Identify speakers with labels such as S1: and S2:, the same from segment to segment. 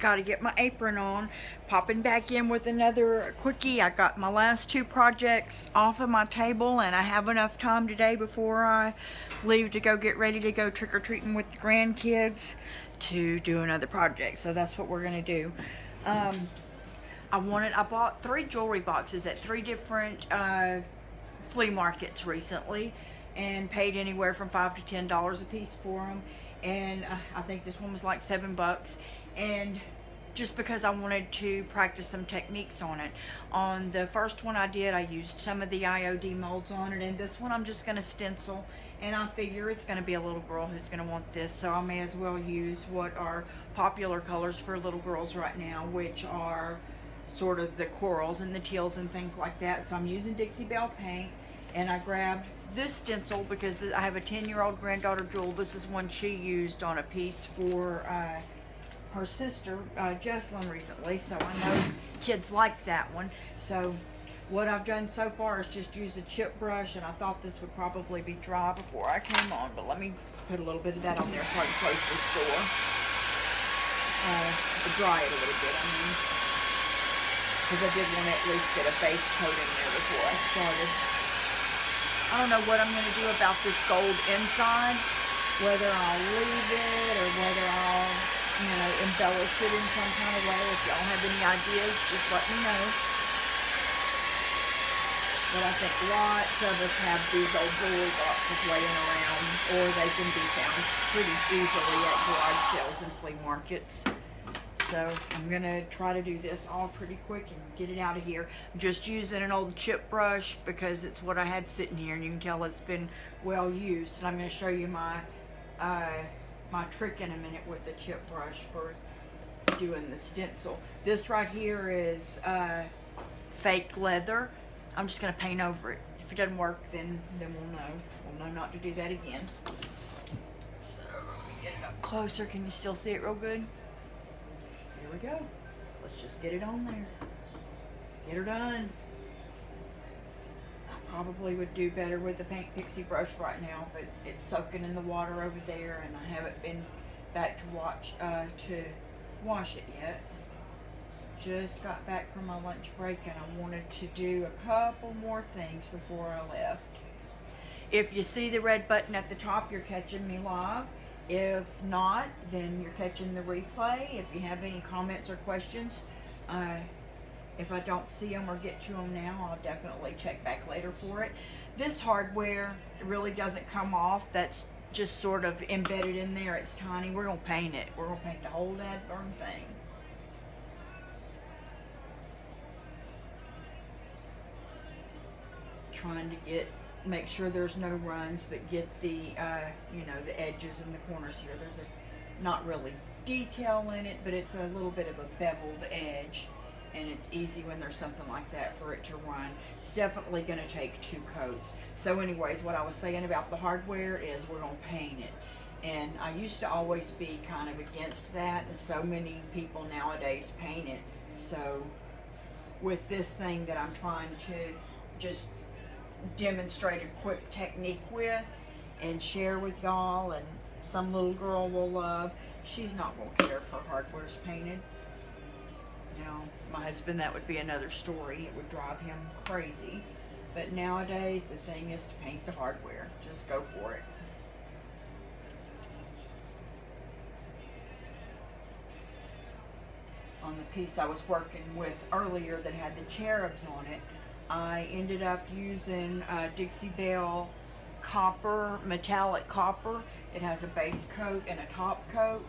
S1: Gotta get my apron on. Popping back in with another quickie. I got my last two projects off of my table, and I have enough time today before I leave to go get ready to go trick-or-treating with the grandkids to do another project. So that's what we're gonna do. I bought 3 jewelry boxes at 3 different flea markets recently, and paid anywhere from $5 to $10 a piece for them. And I think this one was like $7. And just because I wanted to practice some techniques on it. On the first one I did, I used some of the IOD molds on it, and this one I'm just going to stencil, and I figure it's going to be a little girl who's going to want this, so I may as well use what are popular colors for little girls right now, which are sort of the corals and the teals and things like that. So I'm using Dixie Belle Paint, and I grabbed this stencil because I have a 10-year-old granddaughter, Jewel. This is one she used on a piece for her sister, Jessalyn, recently, so I know kids like that one. So what I've done so far is just use a chip brush, and I thought this would probably be dry before I came on, but let me put a little bit of that on there so I can close this door. Dry it a little bit, I mean, because I did want to at least get a base coat in there before I started. I don't know what I'm going to do about this gold inside, whether I'll leave it or whether I'll, you know, embellish it in some kind of way. If y'all have any ideas, just let me know. But I think lots of us have these old jewelry boxes laying around, or they can be found pretty easily at garage sales and flea markets. So I'm going to try to do this all pretty quick and get it out of here. I'm just using an old chip brush because it's what I had sitting here, and you can tell it's been well used. And I'm going to show you my my trick in a minute with the chip brush for doing the stencil. This right here is fake leather. I'm just going to paint over it. If it doesn't work, then we'll know. We'll know not to do that again. So let me get it up closer. Can you still see it real good? Here we go. Let's just get it on there. Get her done. I probably would do better with the Paint Pixie brush right now, but it's soaking in the water over there, and I haven't been back to wash it yet. Just got back from my lunch break, and I wanted to do a couple more things before I left. If you see the red button at the top, you're catching me live. If not, then you're catching the replay. If you have any comments or questions, if I don't see them or get to them now, I'll definitely check back later for it. This hardware really doesn't come off. That's just sort of embedded in there. It's tiny. We're going to paint it. We're going to paint the whole dadgum thing. Trying to make sure there's no runs, but get the you know, the edges and the corners here. There's not really detail in it, but it's a little bit of a beveled edge, and it's easy when there's something like that for it to run. It's definitely going to take 2 coats. So anyways, what I was saying about the hardware is we're going to paint it, and I used to always be kind of against that, and so many people nowadays paint it. So with this thing that I'm trying to just demonstrate a quick technique with and share with y'all, and some little girl will love, she's not going to care if her hardware's painted. Now, my husband, that would be another story. It would drive him crazy. But nowadays, the thing is to paint the hardware. Just go for it. On the piece I was working with earlier that had the cherubs on it, I ended up using Dixie Belle copper, metallic copper. It has a base coat and a top coat,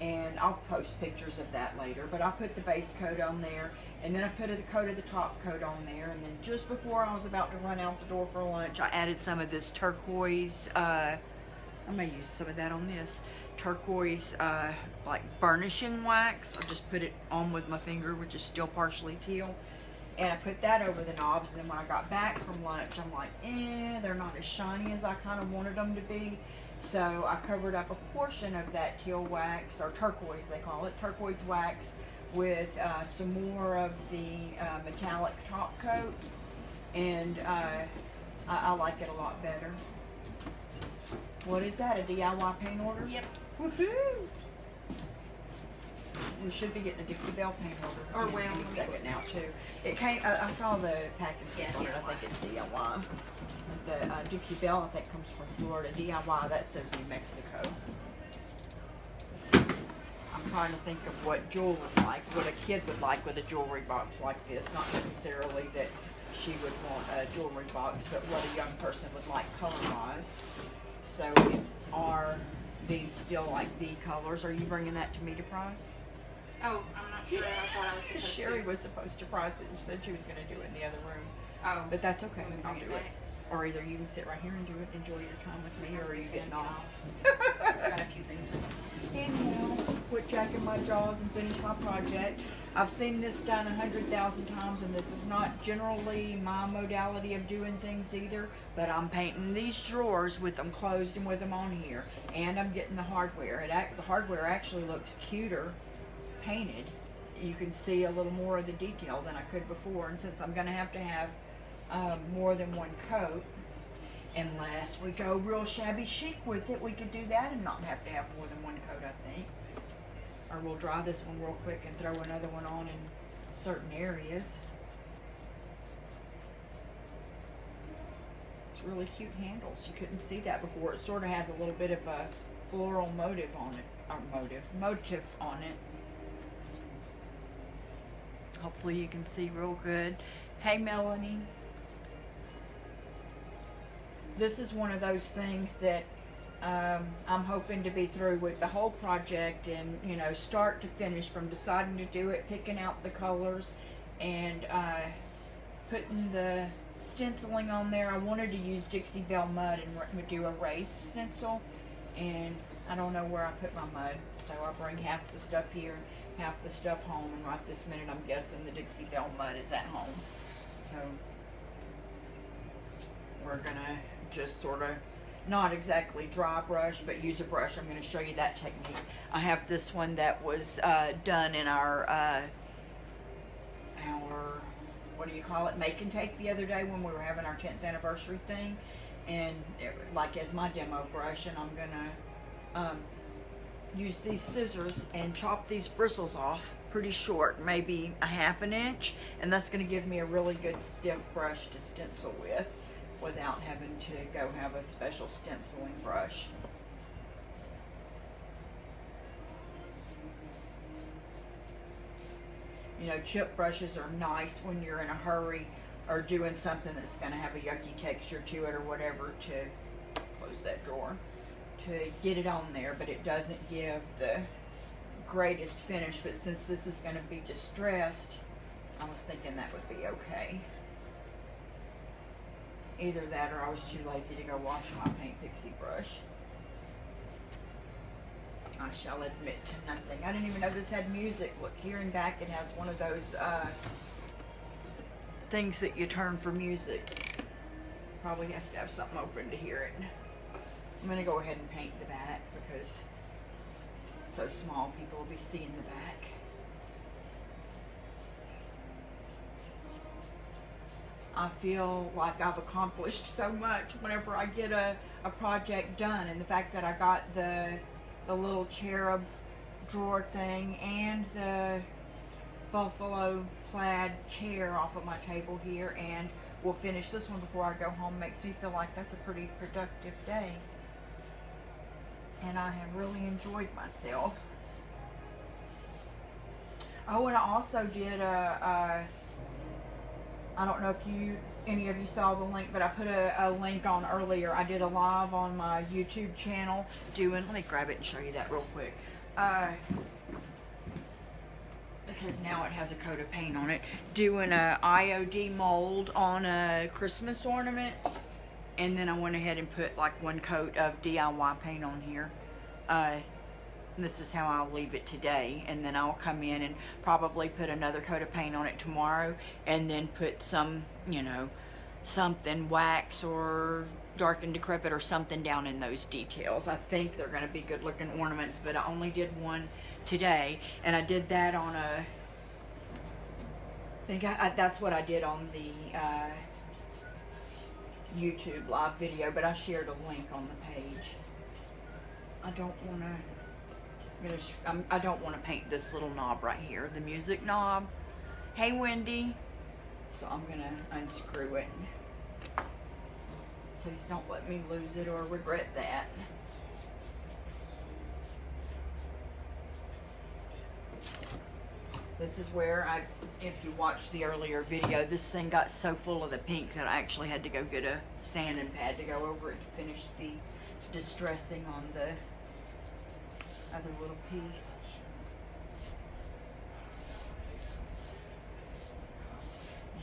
S1: and I'll post pictures of that later. But I put the base coat on there, and then I put the coat of the top coat on there, and then just before I was about to run out the door for lunch, I added some of this turquoise, I may use some of that on this, turquoise like burnishing wax. I just put it on with my finger, which is still partially teal. And I put that over the knobs, and then when I got back from lunch, I'm like, they're not as shiny as I kind of wanted them to be. So I covered up a portion of that teal wax, or turquoise they call it, turquoise wax, with some more of the metallic top coat, and I like it a lot better. What is that, a DIY paint order?
S2: Yep.
S1: Woohoo! we should be getting a Dixie Belle Paint
S2: Or
S1: holder
S2: well,
S1: any second now too. It came. I saw the package
S2: Yeah,
S1: on it. I think it's DIY. The Dixie Belle, I think, comes from Florida. DIY, that says New Mexico. I'm trying to think of what Jewel would like, what a kid would like with a jewelry box like this. Not necessarily that she would want a jewelry box, but what a young person would like color-wise. So are these still like the colors? Are you bringing that to me to price?
S2: Oh, I'm not sure. I thought I was supposed
S1: Sherry
S2: to.
S1: was supposed to price it and said she was going to do it in the other room.
S2: Oh.
S1: But that's okay.
S2: Can we
S1: I'll
S2: bring
S1: do
S2: it
S1: it.
S2: back?
S1: Or either you can sit right here and do it, enjoy your time with me, or are you getting off?
S2: I got a few things I need to do.
S1: Anyhow, quit jacking my jaws and finish my project. I've seen this done 100,000 times, and this is not generally my modality of doing things either, but I'm painting these drawers with them closed and with them on here, and I'm getting the hardware. The hardware actually looks cuter painted. You can see a little more of the detail than I could before, and since I'm going to have more than one coat, unless we go real shabby chic with it, we could do that and not have to have more than one coat, I think. Or we'll dry this one real quick and throw another one on in certain areas. It's really cute handles. You couldn't see that before. It sort of has a little bit of a floral motif on it, or motif on it. Hopefully you can see real good. Hey, Melanie. This is one of those things that I'm hoping to be through with the whole project, and you know, start to finish, from deciding to do it, picking out the colors, and putting the stenciling on there. I wanted to use Dixie Belle mud and do a raised stencil, and I don't know where I put my mud, so I bring half the stuff here, half the stuff home, and right this minute I'm guessing the Dixie Belle mud is at home. So we're gonna just sort of, not exactly dry brush, but use a brush. I'm going to show you that technique. I have this one that was done in our what do you call it, make and take the other day when we were having our 10th anniversary thing, and like as my demo brush, and I'm going to use these scissors and chop these bristles off pretty short, maybe a ½ an inch, and that's going to give me a really good stiff brush to stencil with, without having to go have a special stenciling brush. You know, chip brushes are nice when you're in a hurry or doing something that's going to have a yucky texture to it or whatever, to close that drawer, to get it on there, but it doesn't give the greatest finish. But since this is going to be distressed, I was thinking that would be okay. Either that, or I was too lazy to go wash my paint pixie brush. I shall admit to nothing. I didn't even know this had music. Look, hearing back, it has one of those things that you turn for music. Probably has to have something open to hear it. I'm going to go ahead and paint the back because it's so small, people will be seeing the back. I feel like I've accomplished so much whenever I get a project done, and the fact that I got the little cherub drawer thing and the buffalo plaid chair off of my table here, and we'll finish this one before I go home, makes me feel like that's a pretty productive day, and I have really enjoyed myself. Oh, and I also did I don't know if any of you saw the link, but I put a link on earlier. I did a live on my YouTube channel doing, let me grab it and show you that real quick. Because now it has a coat of paint on it. Doing a IOD mold on a Christmas ornament. And then I went ahead and put like one coat of DIY paint on here. This is how I'll leave it today, and then I'll come in and probably put another coat of paint on it tomorrow, and then put some, you know, something, wax or dark and decrepit or something down in those details. I think they're going to be good looking ornaments, but I only did one today, and I did that on a, I think that's what I did on the YouTube live video, but I shared a link on the page. I don't want to I don't want to paint this little knob right here, the music knob. Hey, Wendy. So I'm gonna unscrew it. Please don't let me lose it or regret that. This is where if you watched the earlier video, this thing got so full of the pink that I actually had to go get a sanding pad to go over it to finish the distressing on the other little piece.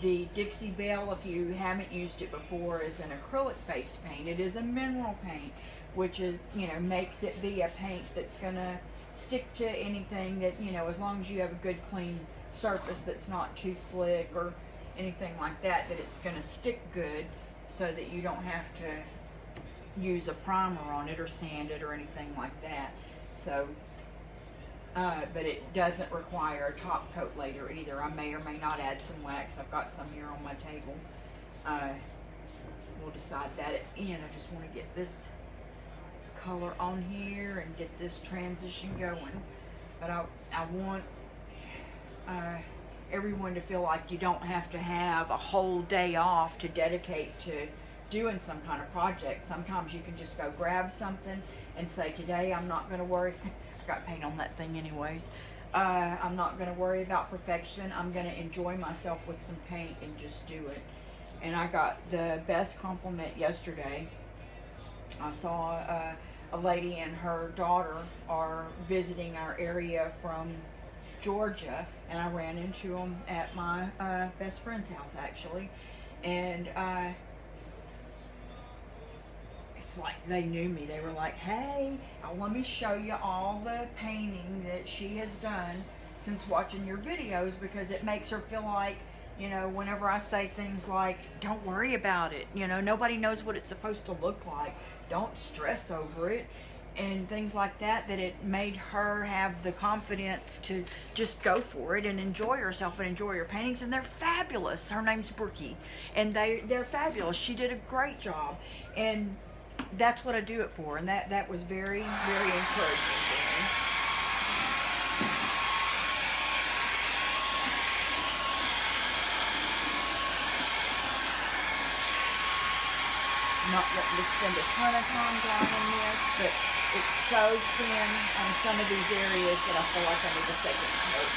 S1: The Dixie Belle, if you haven't used it before, is an acrylic-based paint. It is a mineral paint, which is, makes it be a paint that's gonna stick to anything that, as long as you have a good clean surface that's not too slick or anything like that, that it's gonna stick good so that you don't have to use a primer on it or sand it or anything like that. So, but it doesn't require a top coat later either. I may or may not add some wax. I've got some here on my table. We'll decide that at the end. I just want to get this color on here and get this transition going. But I want everyone to feel like you don't have to have a whole day off to dedicate to doing some kind of project. Sometimes you can just go grab something and say, today I'm not going to worry. I got paint on that thing anyways. I'm not going to worry about perfection. I'm going to enjoy myself with some paint and just do it. And I got the best compliment yesterday. I saw a lady and her daughter are visiting our area from Georgia, and I ran into them at my best friend's house actually, and it's like they knew me. They were like, hey, let me show you all the painting that she has done since watching your videos, because it makes her feel like, whenever I say things like, don't worry about it, nobody knows what it's supposed to look like, don't stress over it, and things like that, that it made her have the confidence to just go for it and enjoy herself and enjoy her paintings. And they're fabulous. Her name's Brookie, and they're fabulous. She did a great job, and that's what I do it for, and that was very, very encouraging for me. Not wanting to spend a ton of time drying this, but it's so thin on some of these areas that I feel like I need a second coat.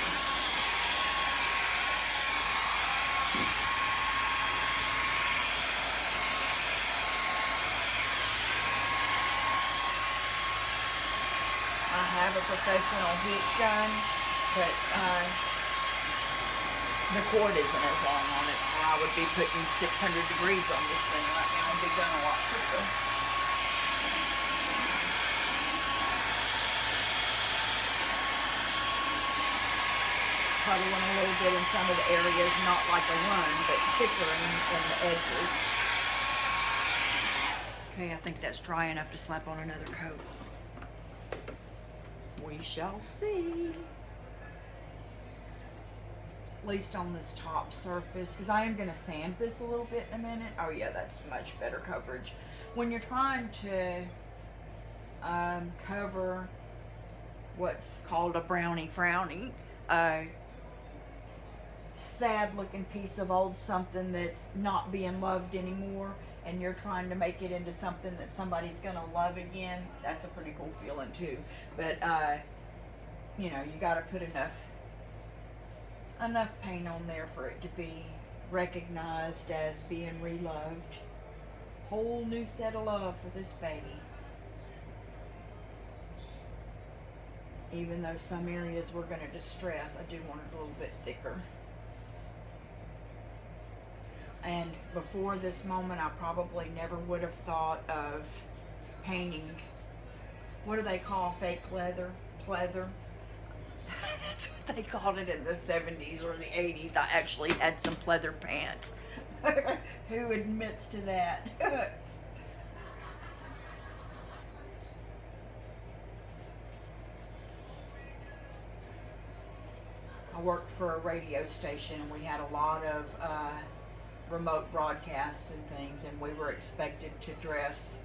S1: I have a professional heat gun, but the cord isn't as long on it. I would be putting 600 degrees on this thing right now and be done a lot quicker. Puddling a little bit in some of the areas, not like a run, but thicker in the edges. Okay, I think that's dry enough to slap on another coat. We shall see. At least on this top surface, because I am going to sand this a little bit in a minute. Oh yeah, that's much better coverage. When you're trying to cover what's called a brownie frownie, sad looking piece of old something that's not being loved anymore, and you're trying to make it into something that somebody's going to love again, that's a pretty cool feeling too. But you got to put enough paint on there for it to be recognized as being reloved. Whole new set of love for this baby. Even though some areas we're going to distress, I do want it a little bit thicker. And before this moment, I probably never would have thought of painting, what do they call fake leather? Pleather. That's what they called it in the 70s or the 80s. I actually had some pleather pants. Who admits to that? I worked for a radio station, and we had a lot of remote broadcasts and things, and we were expected to dress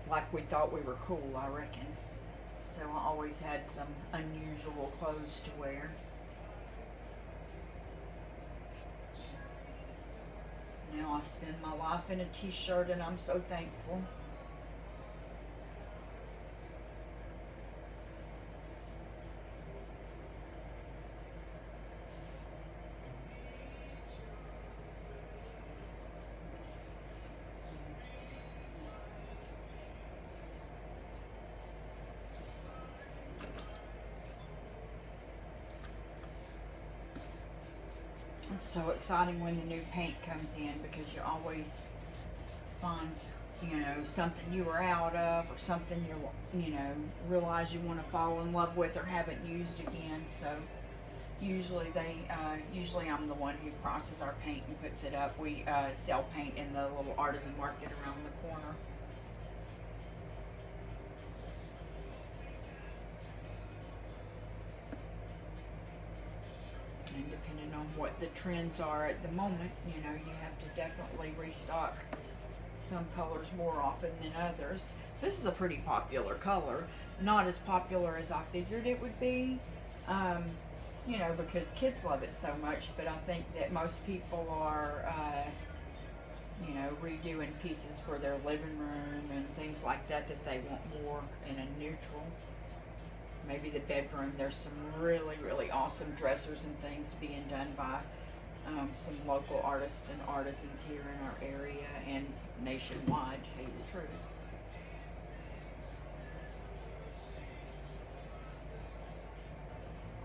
S1: like we thought we were cool, I reckon. always had some unusual clothes to wear. Now I spend my life in a t-shirt and I'm so thankful. It's so exciting when the new paint comes in because you always find, you know, something you were out of or something you know, realize you want to fall in love with or haven't used again. So usually usually I'm the one who processes our paint and puts it up. We sell paint in the little artisan market around the corner. And depending on what the trends are at the moment, you know, you have to definitely restock some colors more often than others. This is a pretty popular color. Not as popular as I figured it would be, you know, because kids love it so much, but I think that most people are, you know, redoing pieces for their living room and things like that that they want more in a neutral. Maybe the bedroom, there's some really, really awesome dressers and things being done by some local artists and artisans here in our area and nationwide, to tell you the truth.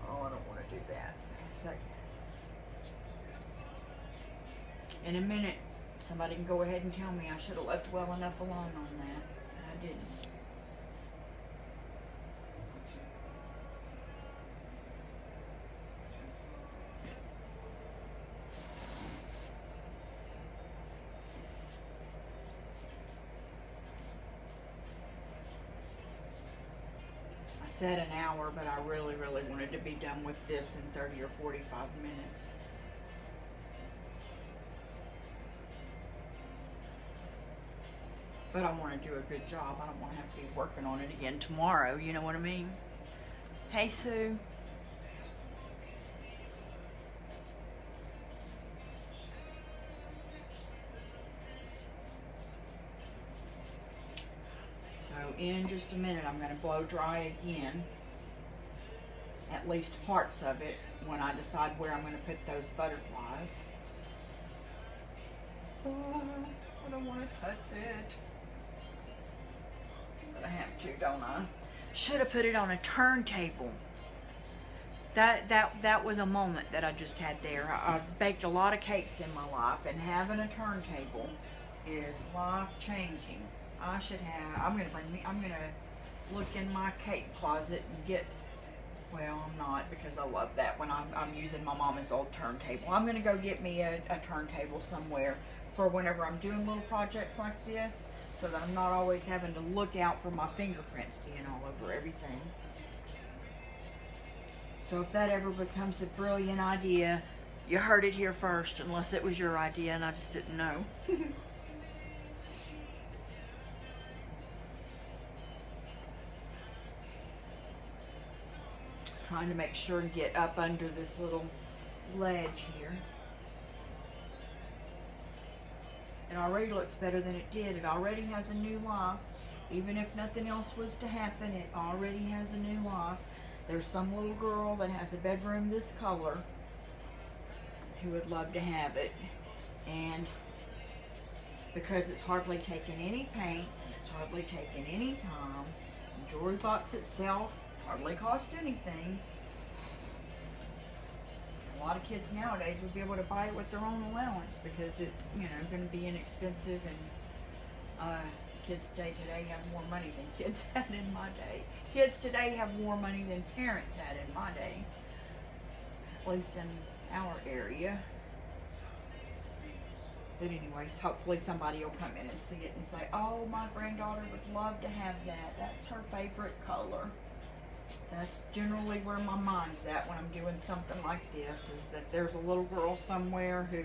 S1: Oh, I don't want to do that. So, in a minute, somebody can go ahead and tell me I should have left well enough alone on that. I didn't. Said an hour, but I really, really wanted to be done with this in 30 or 45 minutes. But I want to do a good job. I don't want to have to be working on it again tomorrow, you know what I mean? Hey, Sue. In just a minute, I'm going to blow dry again, at least parts of it, when I decide where I'm going to put those butterflies. Oh, I don't want to touch it, but I have to, don't I? Should have put it on a turntable. That was a moment that I just had there. I've baked a lot of cakes in my life, and having a turntable is life-changing. I should have, I'm gonna look in my cake closet and get, well, I'm not, because I love that when I'm using my mama's old turntable. I'm gonna go get me a turntable somewhere for whenever I'm doing little projects like this, so that I'm not always having to look out for my fingerprints being all over everything. So if that ever becomes a brilliant idea, you heard it here first, unless it was your idea and I just didn't know. Trying to make sure to get up under this little ledge here. It already looks better than it did. It already has a new life. Even if nothing else was to happen, it already has a new life. There's some little girl that has a bedroom this color who would love to have it. And because it's hardly taken any paint, it's hardly taken any time, the jewelry box itself hardly cost anything. A lot of kids nowadays would be able to buy it with their own allowance because it's, you know, going to be inexpensive, and kids today have more money than kids had in my day. Kids today have more money than parents had in my day, at least in our area. But anyways, hopefully somebody will come in and see it and say, oh, my granddaughter would love to have that. That's her favorite color. That's generally where my mind's at when I'm doing something like this, is that there's a little girl somewhere who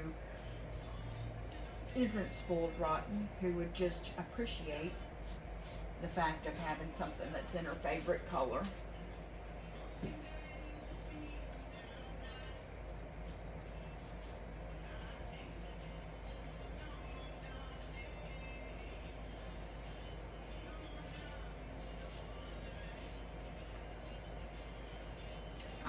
S1: isn't spoiled rotten, who would just appreciate the fact of having something that's in her favorite color.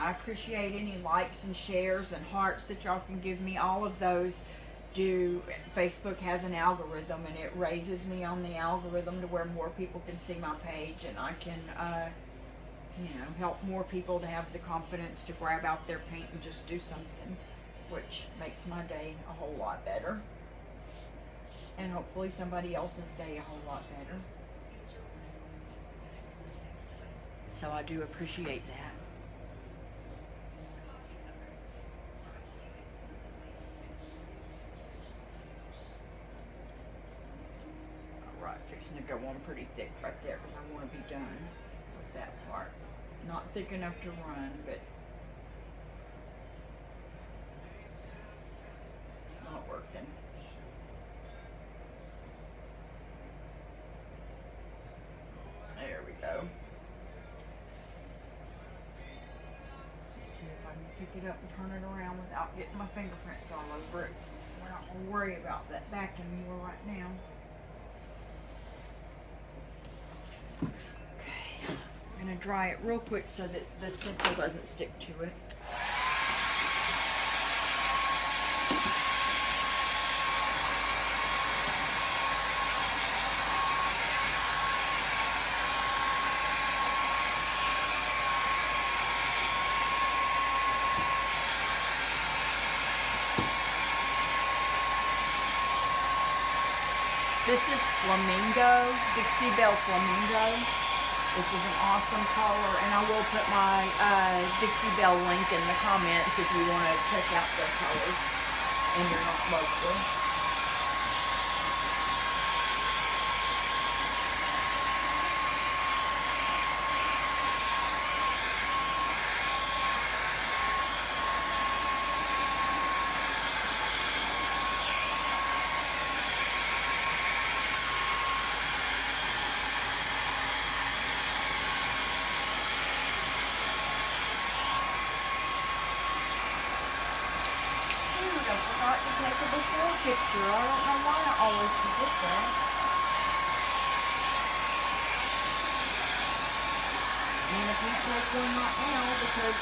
S1: I appreciate any likes and shares and hearts that y'all can give me. All of those Facebook has an algorithm, and it raises me on the algorithm to where more people can see my page, and I can, help more people to have the confidence to grab out their paint and just do something, which makes my day a whole lot better. And hopefully somebody else's day a whole lot better. So I do appreciate that. Alright, fixing to go on pretty thick right there because I want to be done with that part. Not thick enough to run, but it's not working. There we go. Let's see if I can pick it up and turn it around without getting my fingerprints all over it. We're not going to worry about that back anymore right now. Okay, I'm going to dry it real quick so that the stencil doesn't stick to it. This is Flamingo, Dixie Belle Flamingo, which is an awesome color, and I will put my Dixie Belle link in the comments if you want to check out their colors and you're not local. I forgot to take a before picture. I don't know why I always forget that. And I can't take one right now because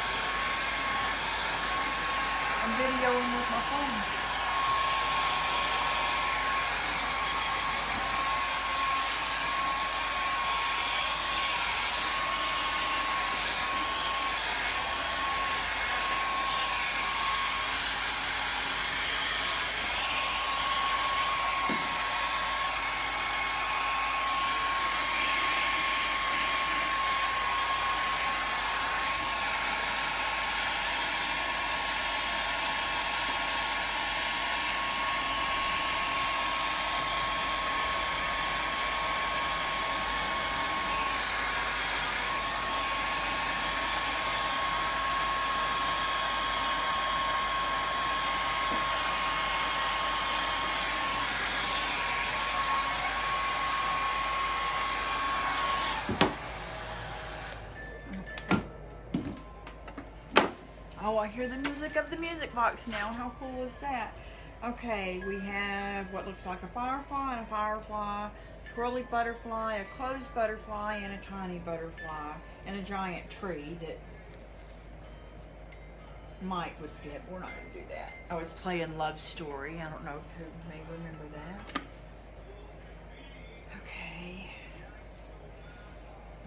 S1: I'm videoing with my phone. Oh, I hear the music of the music box now. How cool is that? Okay, we have what looks like a firefly and a firefly, twirly butterfly, a closed butterfly, and a tiny butterfly, and a giant tree that Mike would fit. We're not going to do that. I was playing Love Story. I don't know who may remember that. Okay.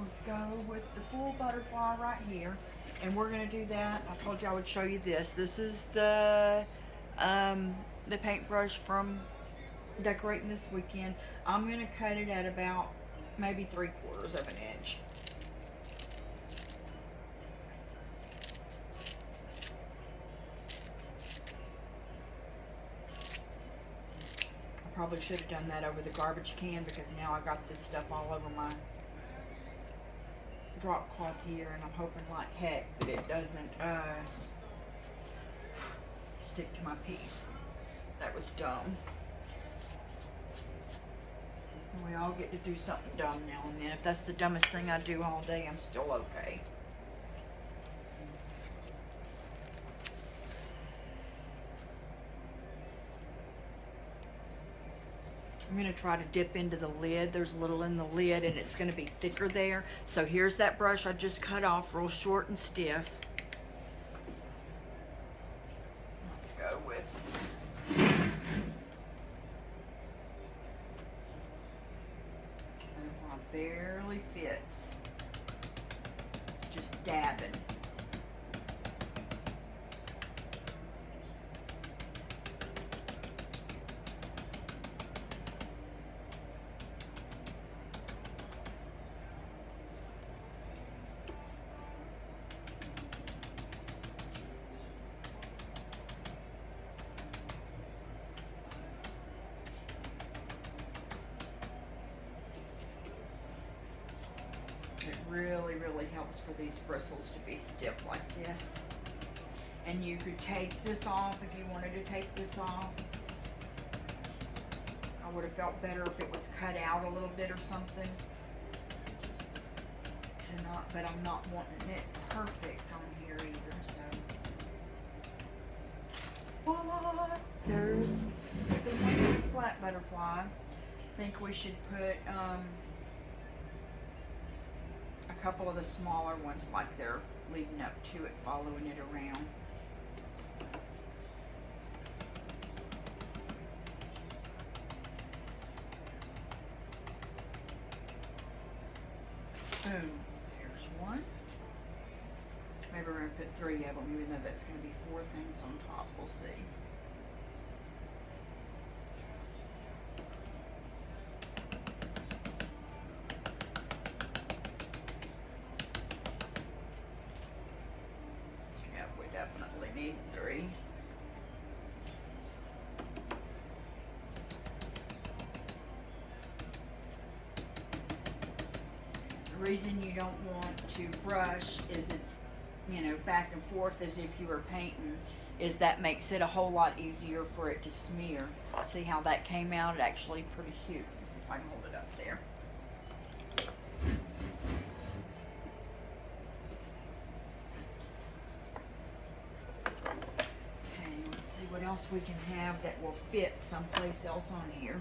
S1: Let's go with the full butterfly right here. And we're going to do that. I told you I would show you this. This is the paintbrush from decorating this weekend. I'm going to cut it at about maybe 3/4 of an inch. I probably should have done that over the garbage can because now I got this stuff all over my drop cloth here, and I'm hoping like heck that it doesn't stick to my piece. That was dumb. We all get to do something dumb now and then. If that's the dumbest thing I do all day, I'm still okay. I'm going to try to dip into the lid. There's a little in the lid and it's going to be thicker there. So here's that brush I just cut off real short and stiff. dabbing. It really, really helps for these bristles to be stiff like this. And you could take this off if you wanted to take this off. I would have felt better if it was cut out a little bit or something. But I'm not wanting it perfect on here either, so. Voila! There's the one flat butterfly. I think we should put a couple of the smaller ones like they're leading up to it, following it around. Boom. Here's one. Maybe we're going to put 3 of them, even though that's going to be 4 things on top. We'll see. Yep, we definitely need 3. The reason you don't want to brush is it's, you know, back and forth as if you were painting, is that makes it a whole lot easier for it to smear. See how that came out? It actually pretty cute. Let's see if I can hold it up there. Okay, let's see what else we can have that will fit someplace else on here.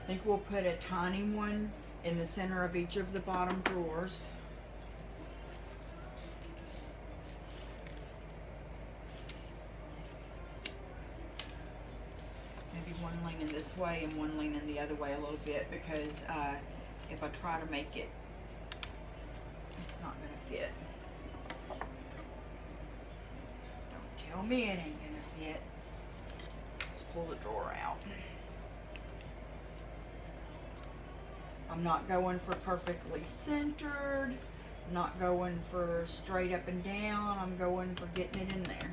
S1: I think we'll put a tiny one in the center of each of the bottom drawers. Maybe one leaning this way and one leaning the other way a little bit, because if I try to make it, it's not going to fit. Don't tell me it ain't going to fit. Let's pull the drawer out. I'm not going for perfectly centered. I'm not going for straight up and down. I'm going for getting it in there.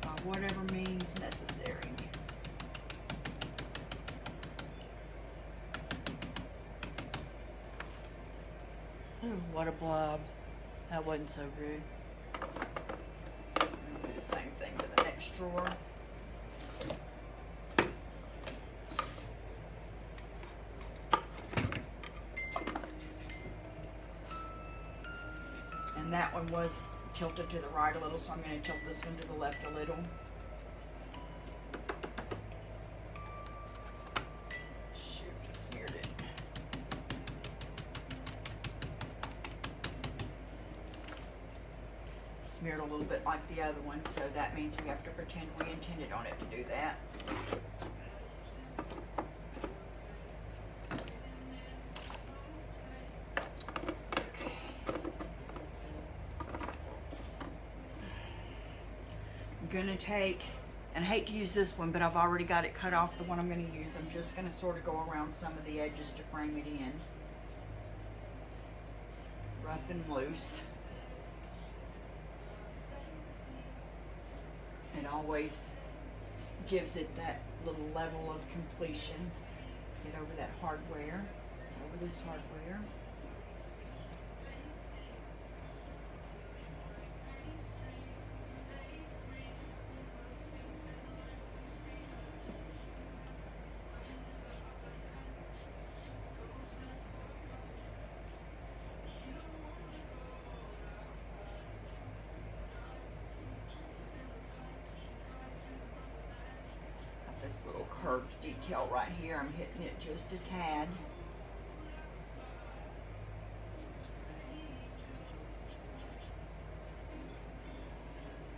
S1: By whatever means necessary. Ooh, what a blob. That wasn't so good. I'll do the same thing to the next drawer. And that one was tilted to the right a little, so I'm going to tilt this one to the left a little. Shoot, I smeared it. Smeared a little bit like the other one, so that means we have to pretend we intended on it to do that. Gonna take, and I hate to use this one, but I've already got it cut off, the one I'm going to use. I'm just going to sort of go around some of the edges to frame it in. Rough and loose. It always gives it that little level of completion. Get over that hardware, over this hardware. This little curved detail right here, I'm hitting it just a tad.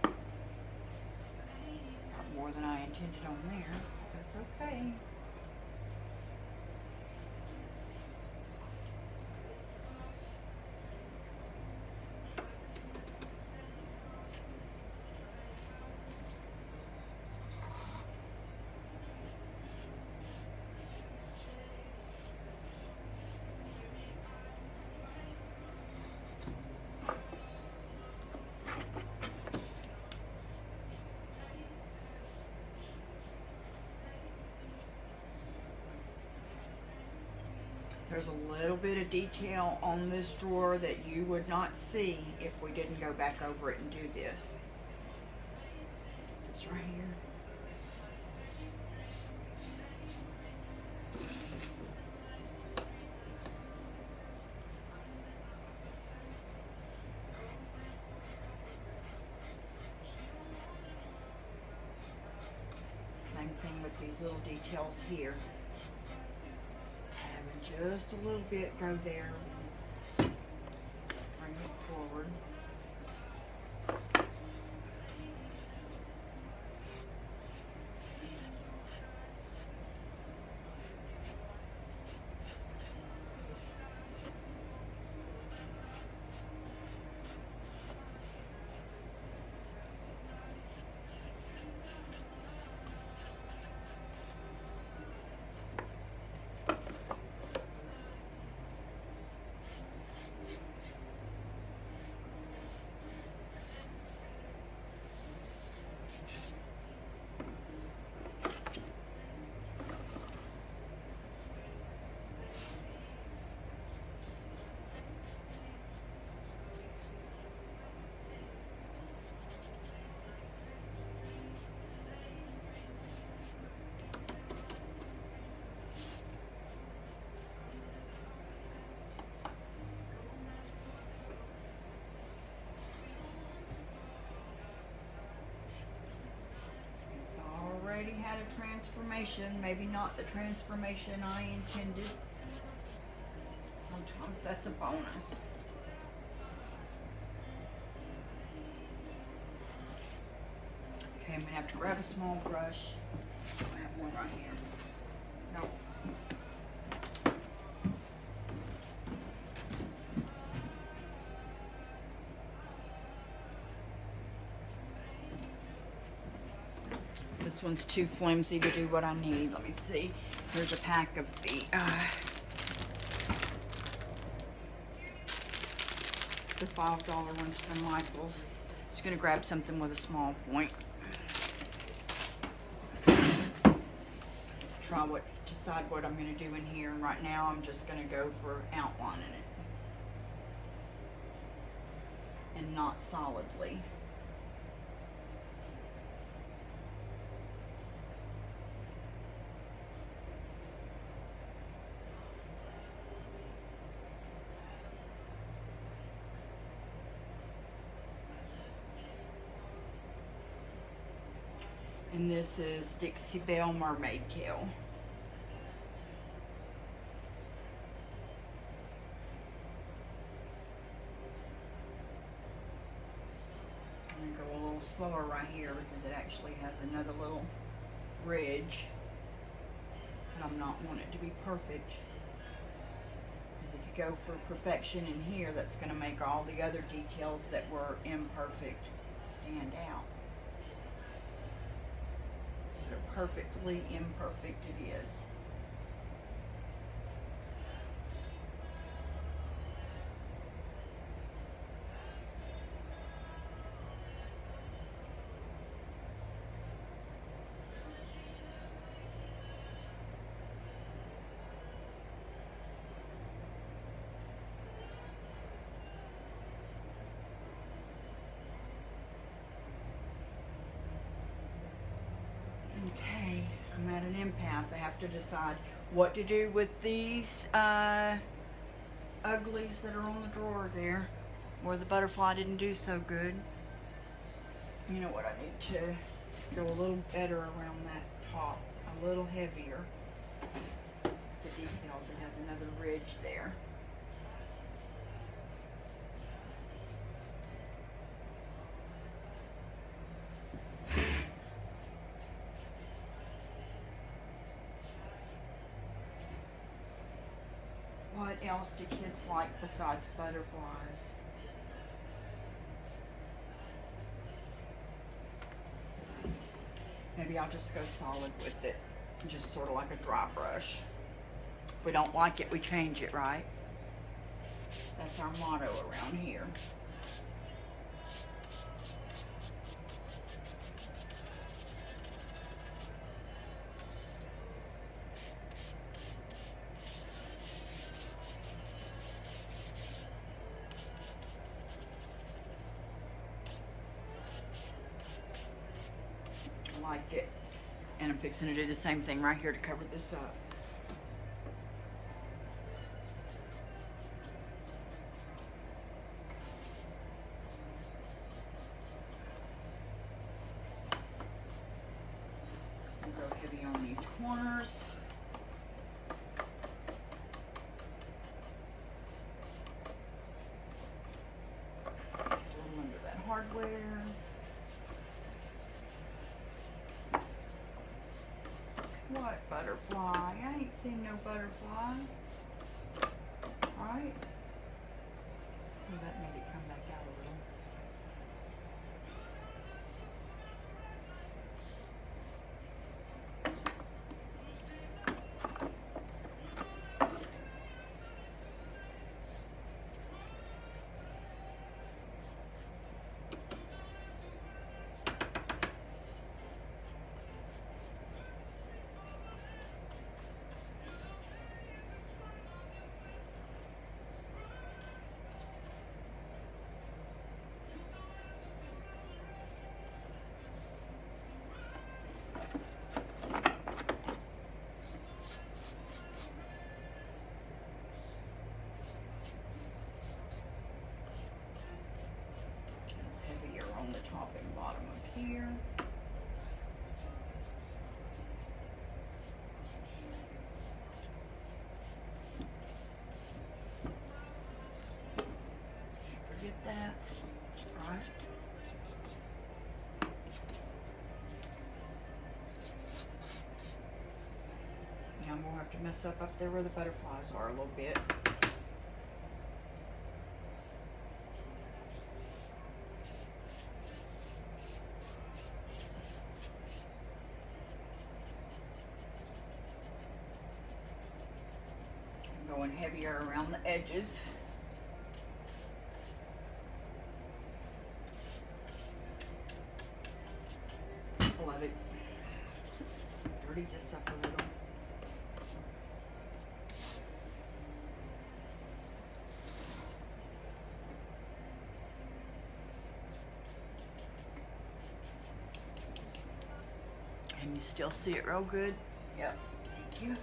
S1: Not more than I intended on there. That's okay. There's a little bit of detail on this drawer that you would not see if we didn't go back over it and do this. This right here. Same thing with these little details here. Having just a little bit go there. Bring it forward. Already had a transformation, maybe not the transformation I intended. Sometimes that's a bonus. Okay, I'm gonna have to grab a small brush. I have one right here. Nope. This one's too flimsy to do what I need. Let me see. Here's a pack of the $5 ones from Michael's. Just gonna grab something with a small point. Decide what I'm gonna do in here. And right now I'm just gonna go for outlining it. And not solidly. And this is Dixie Belle Mermaid Kill. I'm going to go a little slower right here because it actually has another little ridge. And I'm not wanting it to be perfect. Because if you go for perfection in here, that's going to make all the other details that were imperfect stand out. So perfectly imperfect it is. Okay, I'm at an impasse. I have to decide what to do with these uglies that are on the drawer there, where the butterfly didn't do so good. You know what, I need to go a little better around that top, a little heavier. The details, it has another ridge there. What else do kids like besides butterflies? Maybe I'll just go solid with it, just sort of like a dry brush. If we don't like it, we change it, right? That's our motto around here. like it. And I'm fixing to do the same thing right here to cover this up. I'll go heavy on these corners. A little under that hardware. What butterfly? I ain't seen no butterfly. Right? Oh, that made it come back out a little. Heavier on the top and bottom of here. Forget that, right? Yeah, I'm gonna have to mess up there where the butterflies are a little bit. I'm going heavier around the edges. Love it. Dirty this up a little. Can you still see it real good? Yep. Thank you.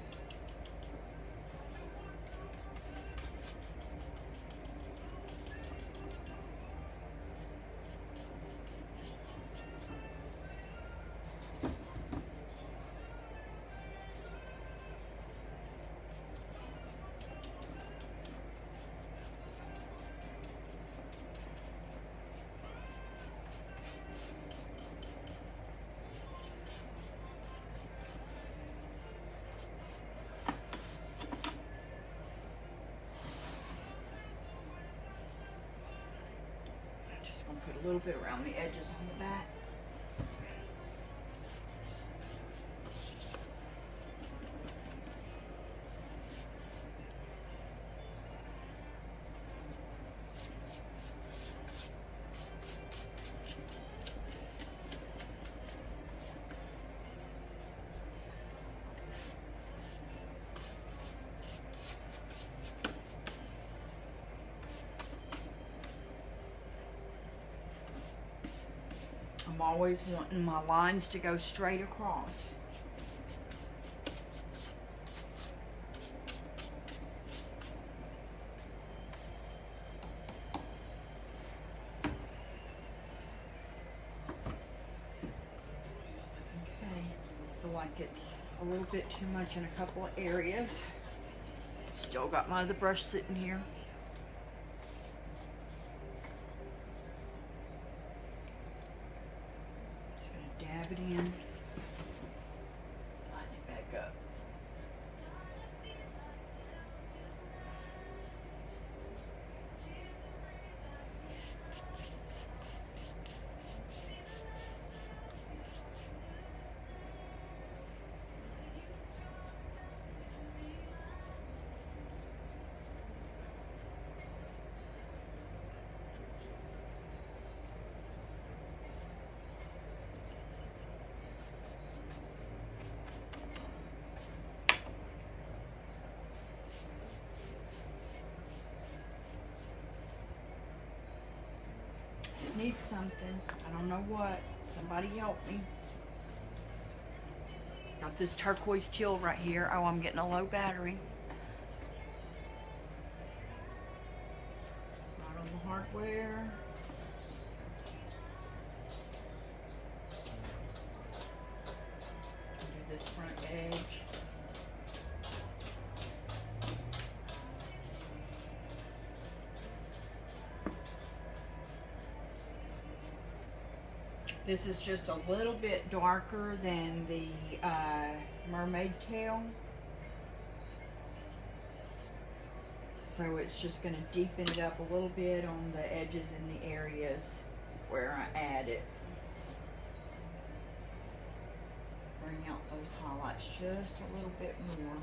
S1: Put a little bit around the edges on the back. I'm always wanting my lines to go straight across. Okay, I feel like it's a little bit too much in a couple of areas. Still got my other brush sitting here. Dab it in, line it back up. Need something. I don't know what. Somebody help me. have this turquoise teal right here. Oh, I'm getting a low battery. Not on the hardware. Do this front edge. This is just a little bit darker than the mermaid tail. So it's just going to deepen it up a little bit on the edges and the areas where I add it. Bring out those highlights just a little bit more.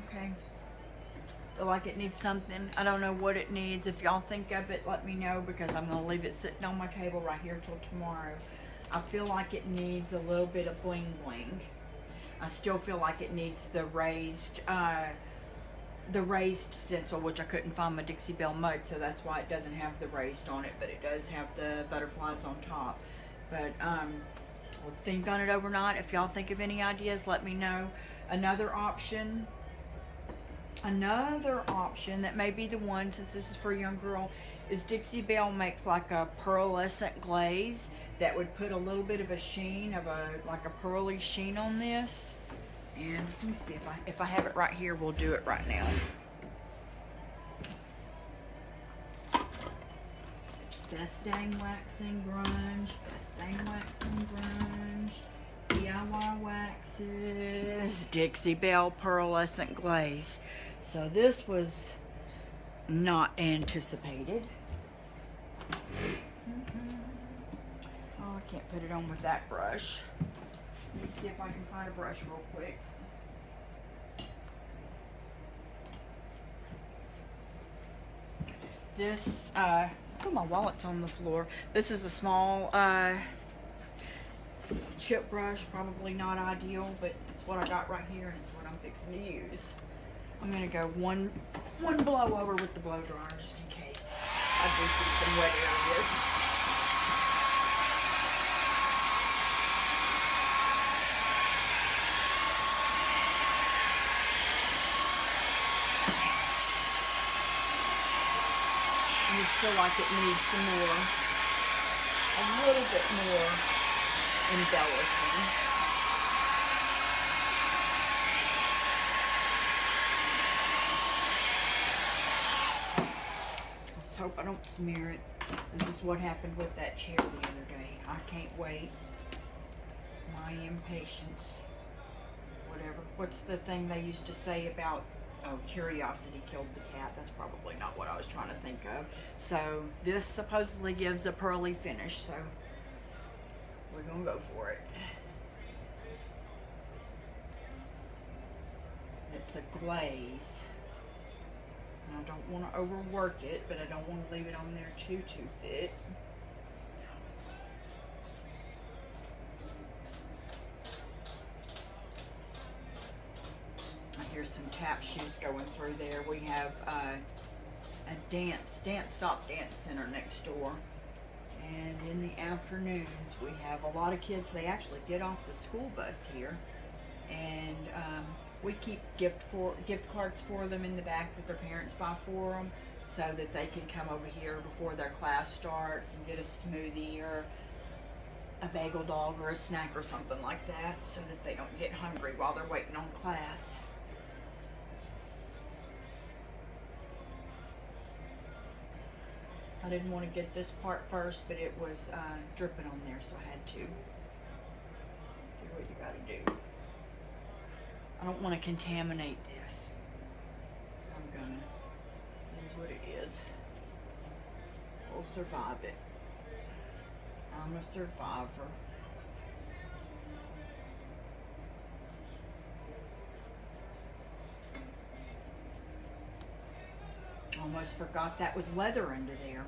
S1: Okay. Feel like it needs something. I don't know what it needs. If y'all think of it, let me know, because I'm going to leave it sitting on my table right here till tomorrow. I feel like it needs a little bit of bling bling. I still feel like it needs the raised stencil, which I couldn't find my Dixie Belle mud, so that's why it doesn't have the raised on it, but it does have the butterflies on top. But we'll think on it overnight. If y'all think of any ideas, let me know. Another option that may be the one, since this is for a young girl, is Dixie Belle makes like a pearlescent glaze that would put a little bit of a sheen, of like a pearly sheen on this. And let me see if I have it right here, we'll do it right now. Best Dang Waxing Grunge, Best Dang Waxing Grunge, DIY Waxes, Dixie Belle Pearlescent Glaze. So this was not anticipated. Oh, I can't put it on with that brush. Let me see if I can find a brush real quick. This, oh, my wallet's on the floor. This is a small chip brush, probably not ideal, but it's what I got right here, and it's what I'm fixing to use. I'm gonna go one blow over with the blow dryer just in case I do see some wet areas. I just feel like it needs some more, a little bit more embellishing. Let's hope I don't smear it. This is what happened with that chair the other day. I can't wait. My impatience. Whatever. What's the thing they used to say about, oh, curiosity killed the cat? That's probably not what I was trying to think of. So this supposedly gives a pearly finish, so we're gonna go for it. It's a glaze. I don't want to overwork it, but I don't want to leave it on there too thick. I hear some tap shoes going through there. We have a dance stop dance center next door, and in the afternoons we have a lot of kids. They actually get off the school bus here, and we keep gift cards for them in the back that their parents buy for them, so that they can come over here before their class starts and get a smoothie or a bagel dog or a snack or something like that, so that they don't get hungry while they're waiting on class. I didn't want to get this part first, but it was dripping on there, so I had to. Do what you gotta do. I don't want to contaminate this. I'm gonna. It is what it is. We'll survive it. I'm a survivor. Almost forgot that was leather under there.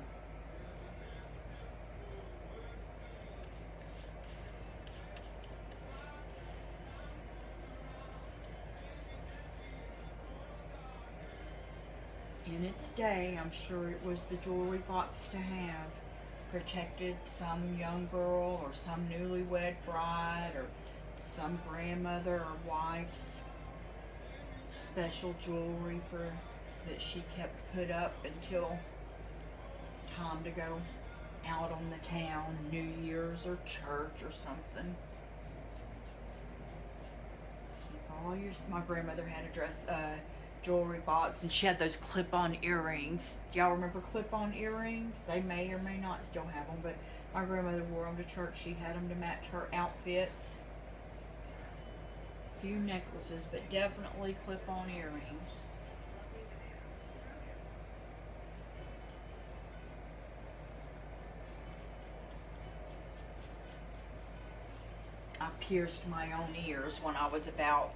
S1: in its day, I'm sure it was the jewelry box to have. Protected some young girl or some newlywed bride or some grandmother or wife's special jewelry for that she kept put up until time to go out on the town, New Year's or church or something. Keep all your. My grandmother had a dress, jewelry box, and she had those clip-on earrings. Y'all remember clip-on earrings? They may or may not still have them, but my grandmother wore them to church. She had them to match her outfits. A few necklaces, but definitely clip-on earrings. I pierced my own ears when I was about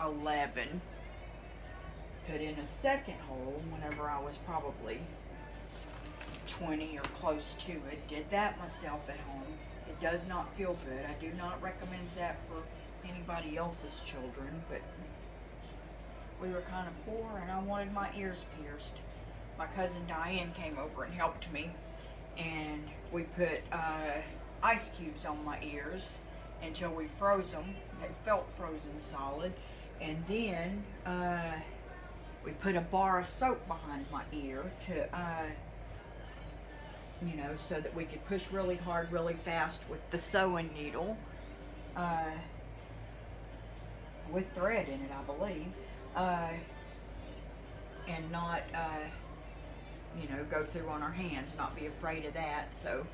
S1: 11. Put in a second hole whenever I was probably 20 or close to it. Did that myself at home. It does not feel good. I do not recommend that for anybody else's children, but we were kind of poor and I wanted my ears pierced. My cousin Diane came over and helped me, and we put ice cubes on my ears until we froze them. They felt frozen solid, and then we put a bar of soap behind my ear to you know, so that we could push really hard really fast with the sewing needle with thread in it, I believe, and not you know, go through on our hands, not be afraid of that. So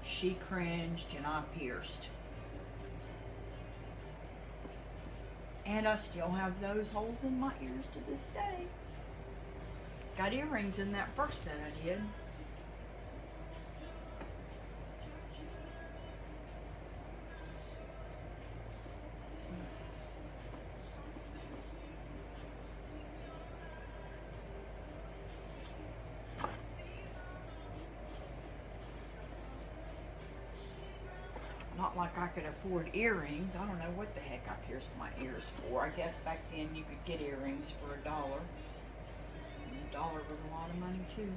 S1: she cringed and I pierced. And I still have those holes in my ears to this day. Got earrings in that first set I did. Not like I could afford earrings. I don't know what the heck I pierced my ears for. I guess back then you could get earrings for $1. And $1 was a lot of money too.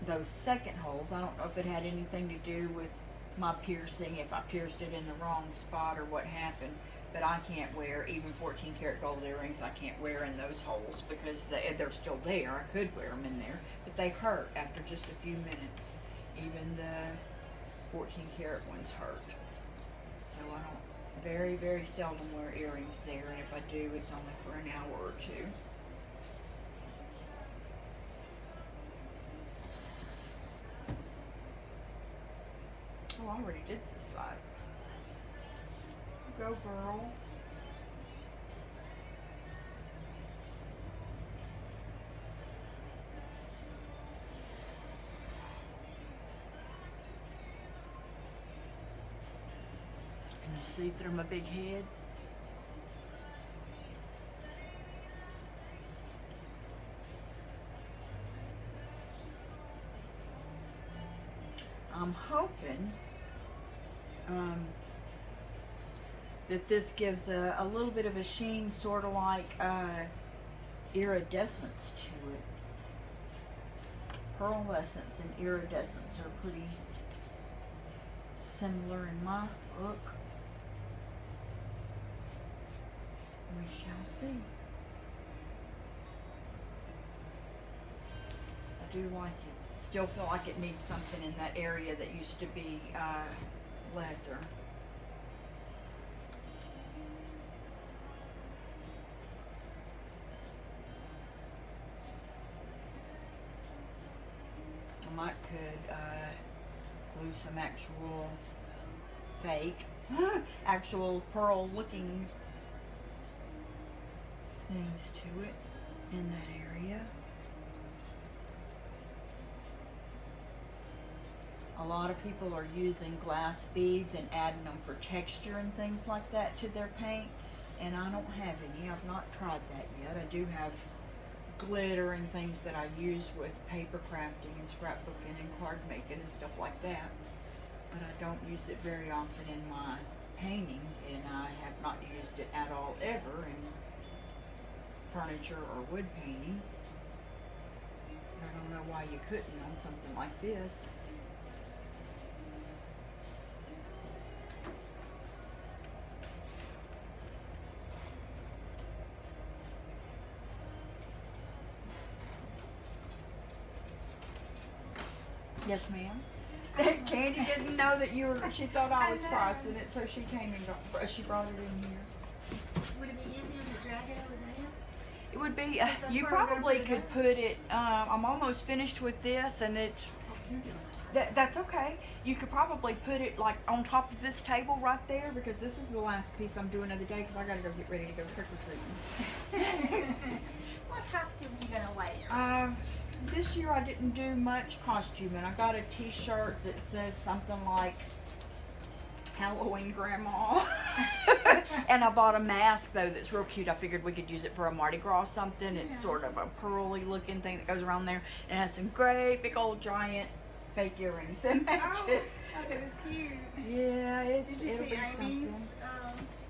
S1: Those second holes, I don't know if it had anything to do with my piercing, if I pierced it in the wrong spot or what happened. But I can't wear, even 14 karat gold earrings, I can't wear in those holes because they're still there. I could wear them in there, but they hurt after just a few minutes. Even the 14 karat ones hurt. So I don't, very, very seldom wear earrings there, and if I do, it's only for an hour or two. Oh, I already did this side. Go, girl. Can you see through my big head? I'm hoping that this gives a little bit of a sheen, sort of like iridescence to it. Pearlescence and iridescence are pretty similar in my book. We shall see. I do like it. Still feel like it needs something in that area that used to be leather. I might could glue some actual fake, actual pearl looking things to it in that area. A lot of people are using glass beads and adding them for texture and things like that to their paint, and I don't have any. I've not tried that yet. I do have glitter and things that I use with paper crafting and scrapbooking and card making and stuff like that. but I don't use it very often in my painting, and I have not used it at all ever in furniture or wood painting. I don't know why you couldn't on something like this. Yes, ma'am. Candy didn't know that you were. She thought I was pricing it, so she came and she brought it in here.
S3: Would it be easier to drag it over there?
S1: It would be.
S3: Yes, that's
S1: You
S3: where we're gonna
S1: probably
S3: put it
S1: could
S3: up.
S1: put it. I'm almost finished with this, and it's.
S3: Oh, you're doing it.
S1: That's okay. You could probably put it like on top of this table right there, because this is the last piece I'm doing of the day, because I gotta go get ready to go trick or treating.
S3: What costume are you gonna wear?
S1: This year I didn't do much costuming. I got a t-shirt that says something like Halloween Grandma. And I bought a mask though that's real cute. I figured we could use it for a Mardi Gras or something. It's
S3: Yeah.
S1: sort of a pearly looking thing that goes around there, and it has some great big old giant fake earrings that match
S3: Oh,
S1: it.
S3: okay, that's cute.
S1: Yeah, it's.
S3: Did you
S1: it'll
S3: see
S1: be
S3: Amy's?
S1: something.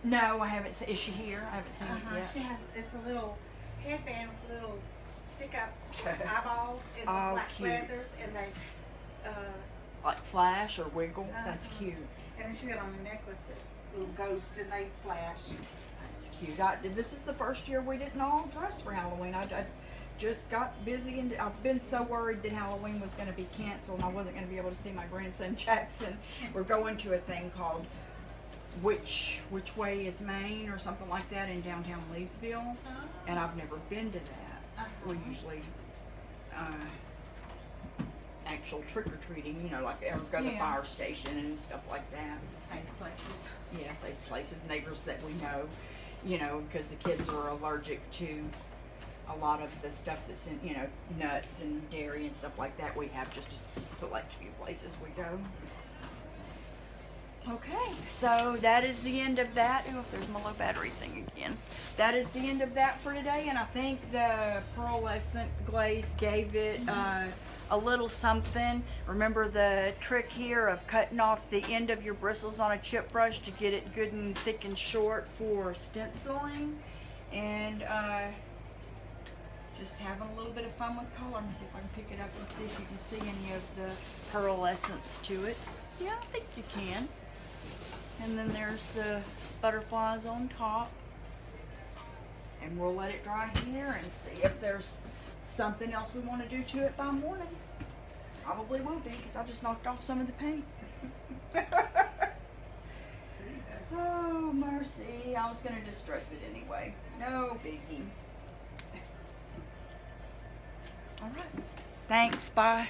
S1: No, I haven't seen. Is she here? I haven't seen it yet.
S3: She has. It's a little headband with little stick-up eyeballs and
S1: Oh,
S3: black
S1: cute.
S3: feathers, and they.
S1: Like flash or wiggle. That's
S3: Uh-huh.
S1: cute.
S3: And then she got on a necklace that's a little ghost, and they flash.
S1: That's cute. This is the first year we didn't all dress for Halloween. I just got busy, and I've been so worried that Halloween was going to be canceled and I wasn't going to be able to see my grandson Jackson. We're going to a thing called Which Way is Maine or something like that in downtown Leesville, and I've never been to that. We usually actual trick-or-treating, you know, like or go to the
S3: Yeah.
S1: fire station and stuff like that.
S3: Safe places.
S1: Yeah, safe places, neighbors that we know, you know, because the kids are allergic to a lot of the stuff that's in, you know, nuts and dairy and stuff like that. We have just a select few places we go. Okay, so that is the end of that. Oh, there's my low battery thing again. That is the end of that for today, and I think the pearlescent glaze gave it a little something. Remember the trick here of cutting off the end of your bristles on a chip brush to get it good and thick and short for stenciling, and just having a little bit of fun with color. Let me see if I can pick it up and see if you can see any of the pearlescence to it. Yeah, I think you can. And then there's the butterflies on top. And we'll let it dry here and see if there's something else we want to do to it by morning. Probably will be, because I just knocked off some of the paint. Oh, mercy. I was going to distress it anyway. No biggie. All right. Thanks. Bye.